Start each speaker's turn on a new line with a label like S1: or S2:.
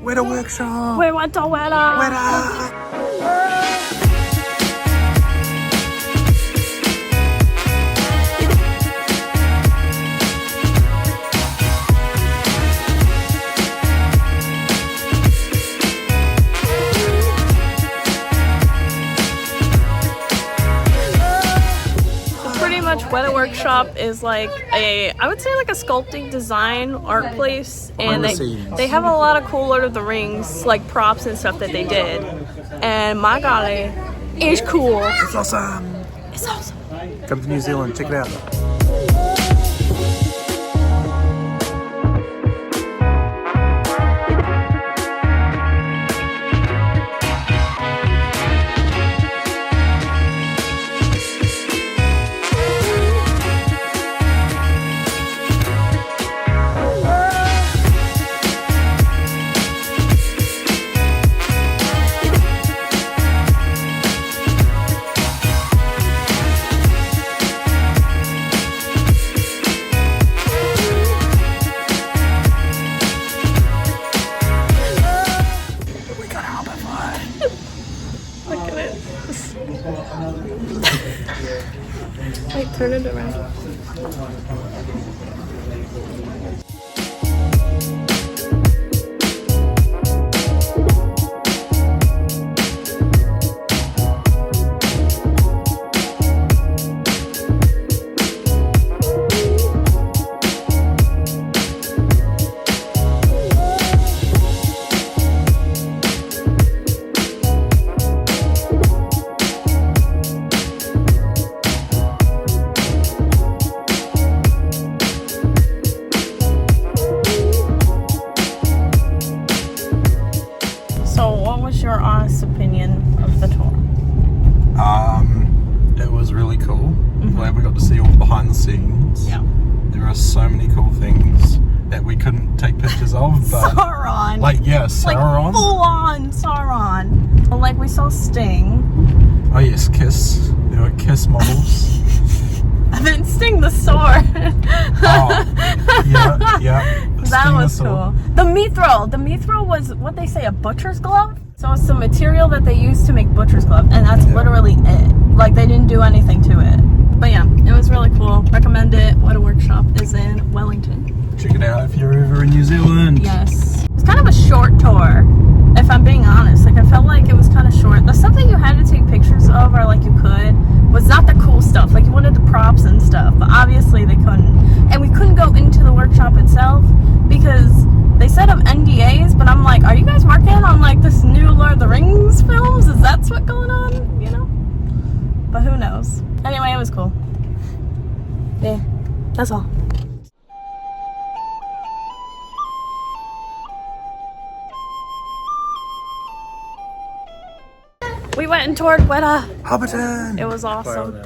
S1: Weta Workshop.
S2: We went to Weta.
S1: Weta.
S2: Weta Workshop is like I would say like a sculpting design art place, and they have a lot of cool Lord of the Rings like props and stuff that they did, and my golly, it's cool.
S1: It's awesome.
S2: It's awesome.
S1: Come to New Zealand, check it out.
S2: Wait, turn it around. Your honest opinion of the tour?
S1: It was really cool. Glad we got to see all behind the scenes.
S2: Yeah.
S1: There are so many cool things that we couldn't take pictures of, but
S2: Sauron.
S1: like Sauron.
S2: Like full on Sauron. Like we saw Sting.
S1: Oh yes, Kiss. There were Kiss models.
S2: And then Sting the sword.
S1: yeah.
S2: That was cool. The mithril was what they say, a butcher's glove. So it's the material that they use to make butcher's glove, and that's literally it. Like they didn't do anything to it. But yeah, it was really cool. Recommend it. Weta Workshop is in Wellington.
S1: Check it out if you're ever in New Zealand.
S2: Yes. It was kind of a short tour, if I'm being honest. Like I felt like it was kind of short. The stuff that you had to take pictures of, or like you could, was not the cool stuff. Like you wanted the props and stuff, but obviously they couldn't. And we couldn't go into the workshop itself because they set up NDAs, but I'm like, are you guys working on like this new Lord of the Rings films? Is that what's going on? You know? But who knows? Anyway, it was cool. Yeah, that's all. We went and toured Weta.
S1: Hobbiton.
S2: It was awesome.